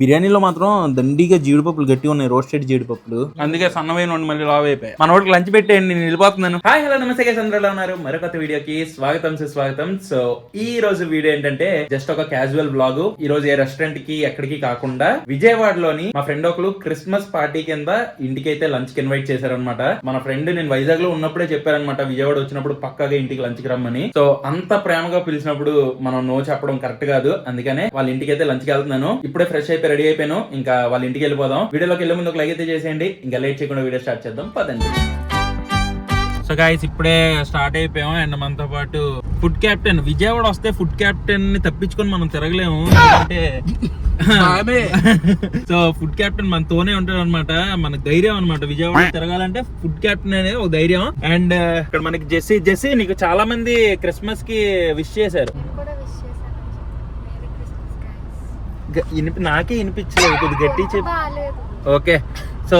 బిర్యానీలో మాత్రం దండిగా జీడిపప్పులు గట్టి ఉన్నాయి, రోస్టెడ్ జీడిపప్పులు, అందుకే సన్నమైన మళ్ళీ లావ్ అయిపోయాయి. మన వాడికి లంచ్ పెట్టేయండి, నేను వెళ్ళిపోతున్నాను. హాయ్ హలో నమస్తే గైస్, అందరూ ఎలా ఉన్నారు? మరొక వీడియోకి స్వాగతం సుస్వాగతం. సో ఈ రోజు వీడియో ఏంటంటే జస్ట్ ఒక క్యాజువల్ బ్లాగ్. ఈ రోజు ఏ రెస్టారెంట్ కి ఎక్కడికి కాకుండా విజయవాడలోని మా ఫ్రెండ్ ఒకరు క్రిస్మస్ పార్టీ కింద ఇంటికైతే లంచ్ కి ఇన్వైట్ చేశారనమాట. మన ఫ్రెండ్ నేను వైజాగ్ లో ఉన్నప్పుడే చెప్పారనమాట, విజయవాడ వచ్చినప్పుడు పక్కాగా ఇంటికి లంచ్ కి రమ్మని. సో అంత ప్రేమగా పిలిచినప్పుడు మనం నో చెప్పడం కరెక్ట్ కాదు, అందుకనే వాళ్ళ ఇంటికి అయితే లంచ్ కి వెళ్తున్నాను. ఇప్పుడే ఫ్రెష్ అయిపోయి రెడీ అయిపోయాను, ఇంకా వాళ్ళ ఇంటికి వెళ్ళిపోదాం. వీడియోలోకి వెళ్ళే ముందు ఒక లైక్ అయితే చేసేయండి. ఇంకా లేట్ చేయకుండా వీడియో స్టార్ట్ చేద్దాం, పదండి. సో గైస్ ఇప్పుడే స్టార్ట్ అయిపోయాం అండ్ మనతో పాటు ఫుడ్ క్యాప్టెన్. విజయవాడ వస్తే ఫుడ్ క్యాప్టెన్ ని తప్పించుకొని మనం తిరగలేము, అంటే సో ఫుడ్ క్యాప్టెన్ మనతోనే ఉంటాడు అనమాట. మనకు ధైర్యం అనమాట, విజయవాడ తిరగాలంటే ఫుడ్ క్యాప్టెన్ అనేది ఒక ధైర్యం. అండ్ ఇక్కడ మనకి జెస్సీ నీకు చాలా మంది క్రిస్మస్ కి విష్ చేశారు. నాకే వినిపించలేదు, కొద్ది గట్టి చెప్పి. Okay, so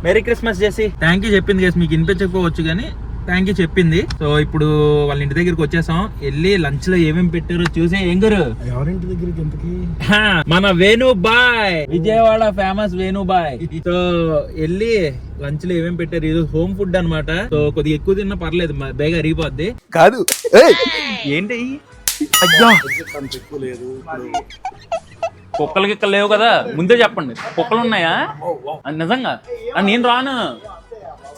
merry Christmas Jessy. Thank you చెప్పింది గైస్, మీకు వినిపించకపోవచ్చు కానీ థ్యాంక్ యూ చెప్పింది. సో ఇప్పుడు వాళ్ళ ఇంటి దగ్గరికి వచ్చేసాం, వెళ్ళి లంచ్ లో ఏమేమి పెట్టారో చూసే. ఏం గారు ఎవరింటి దగ్గరికి ఎంతకి? మన వేణుబాయ్, విజయవాడ ఫేమస్ వేణుబాయ్. సో వెళ్ళి లంచ్ లో ఏమేమి పెట్టారు. ఇది హోమ్ ఫుడ్ అన్నమాట. సో కొద్దిగా ఎక్కువ తిన్నా పర్లేదు, బేగా అరిగిపోద్ది. కాదు ఏంటి అయ్యా, ఎక్కువ లేదు. కుక్కలు గిక్కలు లేవు కదా, ముందే చెప్పండి. కుక్కలు ఉన్నాయా నిజంగా? నేను రాను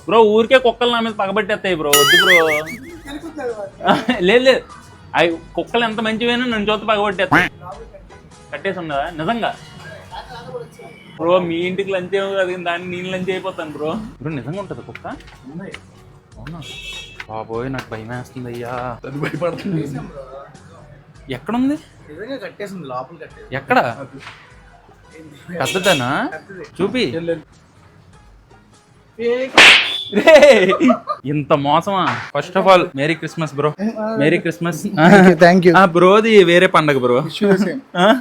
బ్రో, ఊరికే కుక్కలు నా మీద పగబట్టేస్తాయి బ్రో. వద్దు బ్రో, లేదు లేదు, అవి కుక్కలు ఎంత మంచివైనా నన్ను చూస్తే పగబట్టేస్తాయి. కట్టేసి ఉండదా నిజంగా బ్రో? మీ ఇంటికి లంచ్ ఏమో కదా, దాన్ని నేను లంచ్ అయిపోతాను బ్రో. బ్రో నిజంగా ఉంటుంది కుక్క? అవునా బాబోయ్, నాకు భయం వేస్తుంది అయ్యా. భయపడుతుంది. ఎక్కడుంది? కట్టేసింది లోపల. ఎక్కడ? పెద్దదనా? చూపి. ఇంత మోసమా? First of all merry Christmas bro, merry Christmas. Thank you బ్రోది వేరే పండగ బ్రో.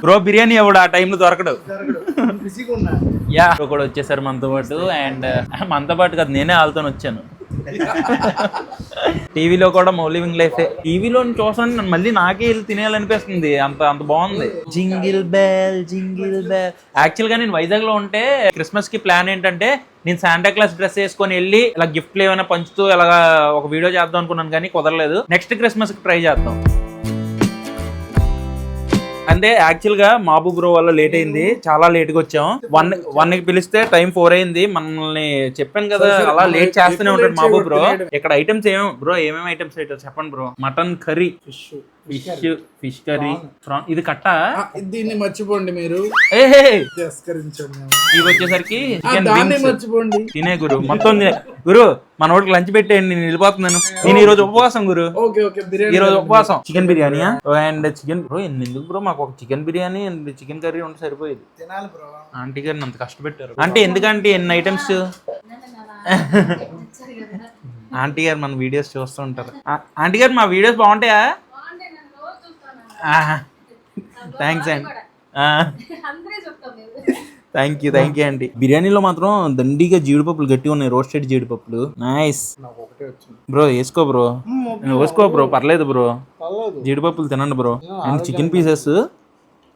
బ్రో బిర్యానీ ఎవడు ఆ టైంలో దొరకడు. యా కూడా వచ్చేసారు మనతో పాటు. అండ్ మనతో పాటు కదా, నేనే వాళ్ళతో వచ్చాను. టీవీలో కూడా మౌ లివింగ్ లైఫ్. టీవీలో చూసాను మళ్ళీ నాకే వెళ్ళి తినేయాలనిపిస్తుంది, అంత అంత బాగుంది. Jingle bell jingle bell. Actual గా నేను వైజాగ్ లో ఉంటే క్రిస్మస్ కి ప్లాన్ ఏంటంటే, నేను శాంటా క్లాస్ డ్రెస్ వేసుకొని వెళ్ళి ఇలా గిఫ్ట్లు ఏమైనా పంచుతూ ఇలా ఒక వీడియో చేద్దాం అనుకున్నాను, కానీ కుదరలేదు. నెక్స్ట్ క్రిస్మస్ కి ట్రై చేద్దాం. అంటే యాక్చువల్ గా మాబు బ్రో వల్ల లేట్ అయింది, చాలా లేట్ గా వచ్చాం. 1 కి పిలిస్తే టైం 4 అయింది. మనల్ని చెప్పాను కదా, అలా లేట్ చేస్తూనే ఉంటాడు మాబు బ్రో. ఇక్కడ ఐటమ్స్ బ్రో ఏమేమి ఐటమ్స్ చెప్పండి bro. Mutton curry, fish curry, prawn. ఇది కట్ట, దీన్ని మర్చిపోండి మీరు. ఇవి వచ్చేసరికి మర్చిపోండి. తినే గురు మొత్తం గురు. మన వాడికి లంచ్ పెట్టేయండి, నేను వెళ్ళిపోతున్నాను. నేను ఈ రోజు ఉపవాసం గురు, ఈ రోజు ఉపవాసం. Chicken biryani and chicken bro. ఎందుకు బ్రో, మాకు ఒక chicken biryani and chicken curry ఉంటే సరిపోయేది. ఆంటీ గారిని అంత కష్టపెట్టారు అంటే, ఎందుకంటే ఎన్ని ఐటమ్స్. ఆంటీ గారు మన వీడియోస్ చూస్తూ ఉంటారు. ఆంటీ గారు మా వీడియోస్ బాగుంటాయా? థ్యాంక్స్ అండి, థ్యాంక్ యూ అండి. బిర్యానీలో మాత్రం దండిగా జీడిపప్పులు గట్టి ఉన్నాయి, రోస్టెడ్ జీడిపప్పులు. నైస్ బ్రో, వేసుకో బ్రో, వేసుకో బ్రో, పర్లేదు బ్రో. జీడిపప్పులు తినండి బ్రో. అండ్ చికెన్ పీసెస్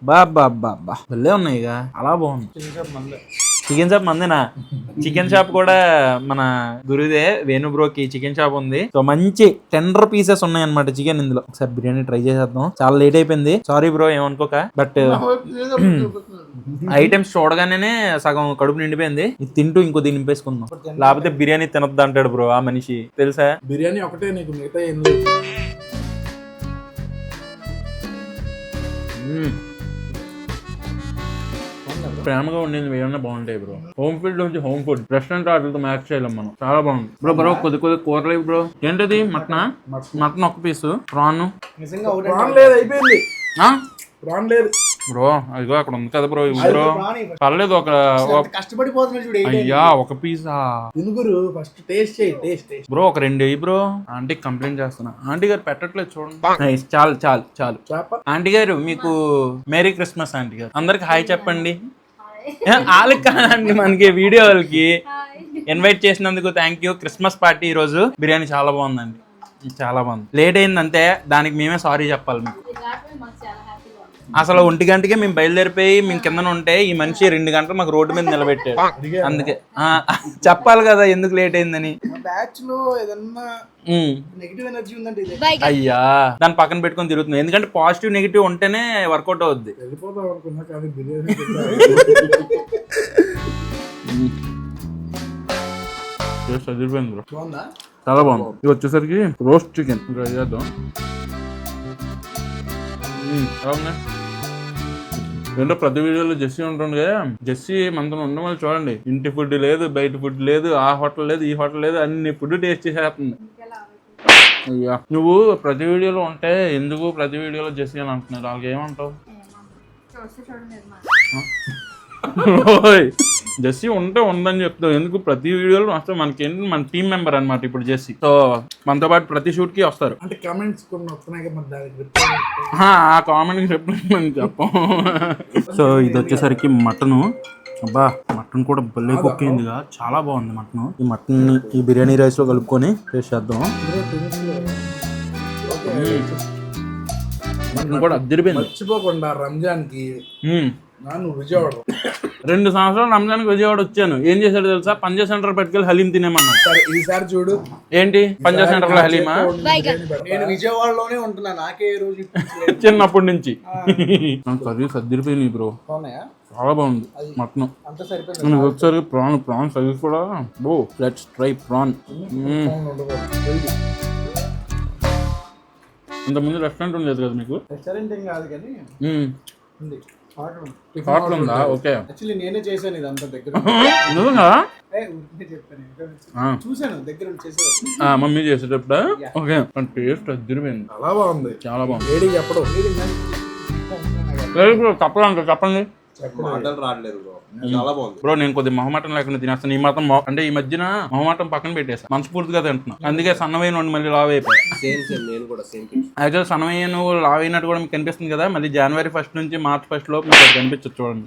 బాబా భలే ఉన్నాయి, ఇక అలా బాగుంది. చికెన్ షాప్ మందేనా? చికెన్ షాప్ కూడా మన గురుదే, వేణు బ్రోకి చికెన్ షాప్ ఉంది. సో మంచి టెండర్ పీసెస్ ఉన్నాయి అనమాట చికెన్ ఇందులో. ఒకసారి బిర్యానీ ట్రై చేసేద్దాం. చాలా లేట్ అయిపోయింది, సారీ బ్రో, ఏమనుకోక. బట్ ఐటమ్స్ చూడగానే సగం కడుపు నిండిపోయింది. ఇది తింటూ ఇంకో దీన్ని నింపేసుకుందాం, లేకపోతే బిర్యానీ తినొద్దు అంటాడు బ్రో ఆ మనిషి, తెలుసా? బిర్యానీ ఒకటే నీకు, మిగతా ఏం లేదు. ప్రేమగా ఉండేది ఏమన్నా బాగుంటాయి బ్రో. హోమ్ ఫుడ్ నుంచి హోమ్ ఫుడ్, రెస్టారెంట్ ఆర్డర్తో మ్యాచ్ చేయలేం మనం. చాలా బాగుంది బ్రో. కొద్ది కూరలు బ్రో. ఏంటది? మటన్ ఒక పీసు, ప్రాన్ అయిపోయింది బ్రో. అదిగో అక్కడ ఉంది కదా బ్రో. బ్రో పర్లేదు, ఒక కష్టపడిపోతున్నాడు అయ్యా, ఒక పీసా బ్రో, ఒక 2 బ్రో. ఆంటీ కంప్లైంట్ చేస్తున్నా, ఆంటీ గారు పెట్టట్లేదు చూడండి. చాలు చాలు చాలు. ఆంటీ గారు మీకు మేరీ క్రిస్మస్. ఆంటీ గారు అందరికి హాయ్ చెప్పండి. వాళ్ళకి కాదండి, మనకి వీడియో వాళ్ళకి ఇన్వైట్ చేసినందుకు థ్యాంక్ యూ. క్రిస్మస్ పార్టీ ఈ రోజు. బిర్యానీ చాలా బాగుందండి, చాలా బాగుంది. లేట్ అయింది అంతే, దానికి మేమే సారీ చెప్పాలి మీకు. అసలు 1 గంటకే మేము బయలుదేరిపోయి మేము కింద ఉంటే ఈ మనిషి 2 గంటలు మాకు రోడ్డు మీద నిలబెట్టాడు. అందుకే చెప్పాలి కదా ఎందుకు లేట్ అయిందని. బ్యాచ్ లో ఏదన్నా నెగిటివ్ ఎనర్జీ ఉందంటే అయ్యా దాన్ని పక్కన పెట్టుకొని తిరుగుతుంది. ఎందుకంటే పాజిటివ్ నెగిటివ్ ఉంటేనే వర్కౌట్ అవుద్ది. వెళ్ళిపోతాం అనుకున్నా కానీ బిర్యానీ బాగుందా? చాలా బాగుంది. ఇది వచ్చేసరికి రోస్ట్ చికెన్ ట్రై చేద్దాం. ఏంటో ప్రతి వీడియోలో జెస్సీ ఉంటుంది కదా, జెస్సీ మనతో ఉండమని చూడండి. ఇంటి ఫుడ్ లేదు, బయట ఫుడ్ లేదు, ఆ హోటల్ లేదు, ఈ హోటల్ లేదు, అన్ని ఫుడ్ టేస్ట్ చేసేస్తుంది. అయ్యా నువ్వు ప్రతి వీడియోలో ఉంటే ఎందుకు ప్రతి వీడియోలో జెస్సీ అని అంటున్నారు, వాళ్ళకి ఏమంటావు? జెస్సీ ఉంటే ఉందని చెప్తావు, ఎందుకు ప్రతి వీడియోలో అసలు మనకేంటి మన టీం మెంబర్ అనమాట ఇప్పుడు జెస్సీ. సో మనతో పాటు ప్రతి షూట్ కి వస్తారు. అంటే కామెంట్స్ కొన్ని వస్తున్నాయి కదా, ఆ కామెంట్ చెప్పండి చెప్పం. సో ఇది వచ్చేసరికి మటను. అబ్బా మటన్ కూడా భలే కుక్ అయిందిగా, చాలా బాగుంది మటన్. ఈ మటన్ ఈ బిర్యానీ రైస్ లో కలుపుకొని టేస్ట్ చేద్దాం. మటన్ కూడా అద్దరిపోయింది. మర్చిపోకుండా రంజాన్ కి నువ్వు విజయవాడ 2 సంవత్సరాలు రంజాన్కి విజయవాడ వచ్చాను. ఏం చేశాడు తెలుసా, పంజా సెంటర్ పట్టుకెళ్ళి హలీం తినేమన్నా. ఈసారి చూడు ఏంటి పంజా సెంటర్ లో హలీమా? నేను విజయవాడలోనే ఉంటున్నా, నాకే రోజు చిన్నప్పటి నుంచి. నాకు సర్వీస్ అద్దరిపోయింది బ్రో, చాలా బాగుంది మటన్. ఒకసారి ప్రాన్ సర్వీస్ కూడా. ఓ లెట్స్ ట్రై ప్రాన్. ఇంతకుముందు రెస్టారెంట్ ఉండేది కదా మీకు? రెస్టారెంట్ ఏం కాదు కానీ హోటల్ ఉందా? ఓకే యాక్చువల్లీ నేనే చేశాను ఇదంతా దగ్గర. నిజంగా చూసాను దగ్గర చేసాను మమ్మీ చేసేటప్పుడు. ఓకే టేస్ట్ అద్దరిపోయింది, చాలా బాగుంది, చాలా బాగుంది. వేడి చెప్పడం చెప్పండి. మాటలు రావట్లేదు బ్రో, చాలా బాగుంది బ్రో. నేను కొద్దిగా మొహమాటం లేకుండా తినేస్తాను. ఈ మాత్రం అంటే ఈ మధ్యన మొహమాటం పక్కన పెట్టేసా, మనస్ఫూర్తిగా తింటున్నా. అందుకే సన్నమైన మళ్ళీ లావ్ అయిపోయి. నేను కూడా సేమ్ యాక్చువల్ సన్నమైన లావ్ అయినట్టు కూడా మీకు కనిపిస్తుంది కదా. మళ్ళీ జనవరి 1 నుంచి మార్చ్ 1 లోపు మీకు కనిపించచ్చు చూడండి.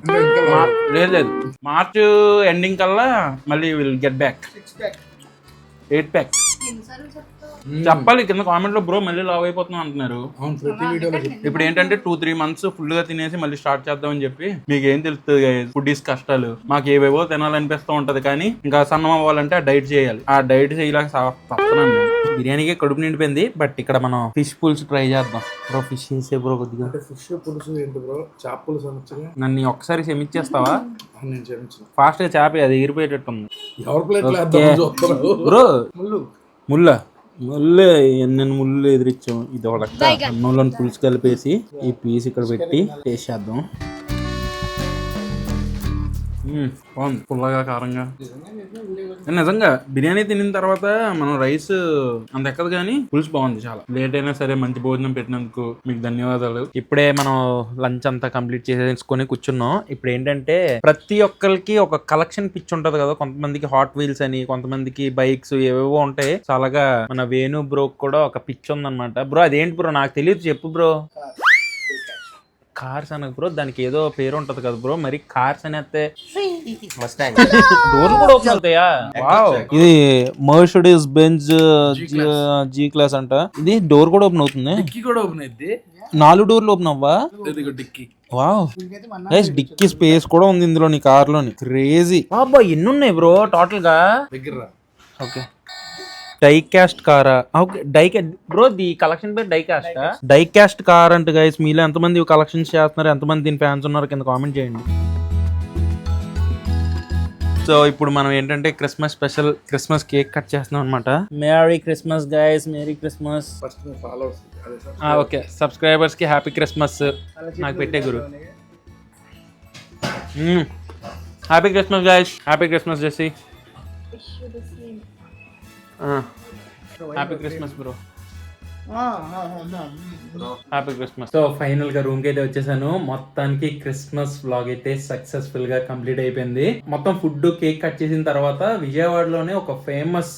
లేదు మార్చ్ ఎండింగ్ కల్లా మళ్ళీ విల్ గెట్ బ్యాక్ 8 ప్యాక్. చెప్పాలి కింద కామెంట్ లో బ్రో మళ్ళీ లావ్ అయిపోతున్నాం అంటున్నారు. ఇప్పుడు ఏంటంటే 2-3 months ఫుల్ గా తినేసి మళ్ళీ స్టార్ట్ చేద్దామని చెప్పి. మీకు ఏం తెలుస్తుంది ఫుడ్ ఈస్ కష్టాలు. మాకు ఏవేవో తినాలనిపిస్తూ ఉంటది కానీ ఇంకా సన్నం అవ్వాలంటే ఆ డైట్ చేయాలి. ఆ డైట్ చేయలేక తప్పనండి. బిర్యానీకి కడుపు నిండిపోయింది. బట్ ఇక్కడ మనం ఫిష్ పులుసు ట్రై చేద్దాం. బ్రో ఫిష్ చేసే బ్రో కొద్దిగా. ఫిష్ పులుసు ఏంటి బ్రో? చేప పులుసు అనొచ్చుగా. నన్ను ఒక్కసారి క్షమించేస్తావా? నేను క్షమించను. ఫాస్ట్ గా చేప అది ఎగిరిపోయేటట్టు ఉంది. ఎవరి ప్లేట్ బ్రో ముళ్ళ ఎన్నెన్ని ముళ్ళు ఎదిరిచ్చాం. ఇది ఒక అన్నంలో పులుసు కలిపేసి ఈ పీస్ ఇక్కడ పెట్టి టేస్ట్ చేద్దాం. బాగుంది, పుల్లగా కారంగా. నిజంగా బిర్యానీ తినిన తర్వాత మనం రైస్ అంత ఎక్కదు కానీ పులుసు బాగుంది చాలా. లేట్ అయినా సరే మంచి భోజనం పెట్టినందుకు మీకు ధన్యవాదాలు. ఇప్పుడే మనం లంచ్ అంతా కంప్లీట్ చేసేసుకొని కూర్చున్నాం. ఇప్పుడు ఏంటంటే ప్రతి ఒక్కరికి ఒక కలెక్షన్ పిచ్ ఉంటది కదా. కొంతమందికి హాట్ వీల్స్ అని, కొంతమందికి బైక్స్ ఏవేవో ఉంటాయి. చాలాగా మన వేణు బ్రో కూడా ఒక పిచ్ ఉందన్నమాట. బ్రో అదేంటి బ్రో? నాకు తెలియదు, చెప్పు బ్రో. కార్స్ అనకు బ్రో, దానికి ఏదో పేరు ఉంటది కదా బ్రో. మరి కార్స్ అనేస్తే డోర్లు కూడా ఓపెన్ అవుతాయా? వావ్, ఇది మర్సిడీస్ బెంజ్ జీ క్లాస్ అంట. ఇది డోర్ కూడా ఓపెన్ అవుతుంది. డిక్కీ కూడా ఓపెన్ అయింది. 4 డోర్లు ఓపెన్ అవ్వా? Dickey. Wow guys, dickey space కూడా ఉంది ఇందులో నీ కార్ లోని. క్రేజీ. అబ్బా ఎన్ని ఉన్నాయి బ్రో టోటల్ గా? దగ్గర ఓకే డైకాస్ట్ కారా? ఓకే బ్రో ది కలెక్షన్ పేరు డైకాస్ట్. డైకాస్ట్ కార్ అంటే గైస్, మీలో ఎంతమంది కలెక్షన్స్ చేస్తున్నారు, ఎంతమంది దీని ఫ్యాన్స్ ఉన్నారు కింద కామెంట్ చేయండి. సో ఇప్పుడు మనం ఏంటంటే Christmas special Christmas cake cut చేస్తున్నాం అనమాట. Merry Christmas guys, merry Christmas. Okay subscribers కి హ్యాపీ క్రిస్మస్. నాకు పెట్టే గురు. Happy Christmas guys, happy Christmas Jessie. Happy Christmas bro. Happy Christmas. So final గా రూమ్ కి అయితే వచ్చేసాను. మొత్తానికి క్రిస్మస్ వ్లాగ్ అయితే సక్సెస్ఫుల్ గా కంప్లీట్ అయిపోయింది. మొత్తం ఫుడ్ కేక్ కట్ చేసిన తర్వాత విజయవాడలోనే ఒక ఫేమస్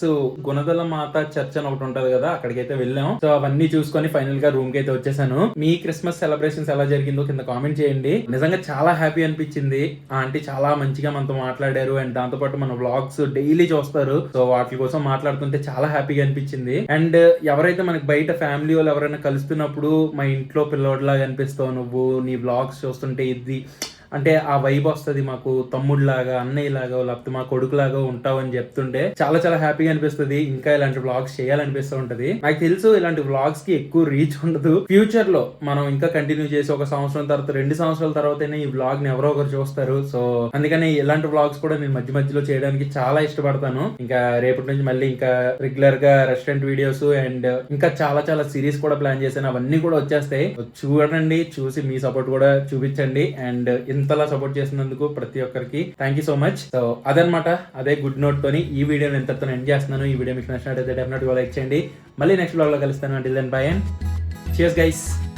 గుణదల మాత చర్చ్ అని ఒకటి ఉంటది కదా, అక్కడికైతే వెళ్ళాం. సో అవన్నీ చూసుకొని ఫైనల్ గా రూమ్ కి అయితే వచ్చేసాను. మీ క్రిస్మస్ సెలబ్రేషన్స్ ఎలా జరిగిందో కింద కామెంట్ చేయండి. నిజంగా చాలా హ్యాపీ అనిపించింది. ఆ ఆంటీ చాలా మంచిగా మనతో మాట్లాడారు. అండ్ దాంతో పాటు మన వ్లాగ్స్ డైలీ చూస్తారు. సో వాటి కోసం మాట్లాడుతుంటే చాలా హ్యాపీగా అనిపించింది. అండ్ ఎవరైతే మనకి బయట ఫ్యామిలీ వాళ్ళు ఎవరైనా కలుస్తున్నప్పుడు మా ఇంట్లో పిల్లోడిలాగా అనిపిస్తావు నువ్వు, నీ వ్లాగ్స్ చూస్తుంటే ఇది అంటే ఆ వైబ్ వస్తుంది మాకు, తమ్ముడిలాగా అన్నయ్యలాగా లేకపోతే మా కొడుకులాగా ఉంటావు అని చెప్తుంటే చాలా చాలా హ్యాపీగా అనిపిస్తుంది. ఇంకా ఇలాంటి వ్లాగ్స్ చేయాలనిపిస్తూ ఉంటది. నాకు తెలుసు ఇలాంటి వ్లాగ్స్ కి ఎక్కువ రీచ్ ఉండదు. ఫ్యూచర్ లో మనం ఇంకా కంటిన్యూ చేసి 1 సంవత్సరం తర్వాత 2 సంవత్సరాల తర్వాతనే ఈ వ్లాగ్ ని ఎవరో ఒకరు చూస్తారు. సో అందుకని ఇలాంటి వ్లాగ్స్ కూడా నేను మధ్య మధ్యలో చేయడానికి చాలా ఇష్టపడతాను. ఇంకా రేపటి నుంచి మళ్ళీ ఇంకా రెగ్యులర్ గా రెస్టారెంట్ వీడియోస్ అండ్ ఇంకా చాలా చాలా సిరీస్ కూడా ప్లాన్ చేశాను. అవన్నీ కూడా వచ్చేస్తాయి. చూడండి, చూసి మీ సపోర్ట్ కూడా చూపించండి. అండ్ ఇంతలా సపోర్ట్ చేసినందుకు ప్రతి ఒక్కరికి thank you so much. So అదనమాట, అదే గుడ్ నోట్ తోని ఈ వీడియోని ఎంతతో ఎండ్ చేస్తున్నాను. ఈ వీడియో మీకు నచ్చినట్లయితే డెఫినెట్ గా లైక్ చేయండి. మళ్ళీ నెక్స్ట్ వ్లాగ్ లో కలుస్తాను. Until then bye and cheers guys.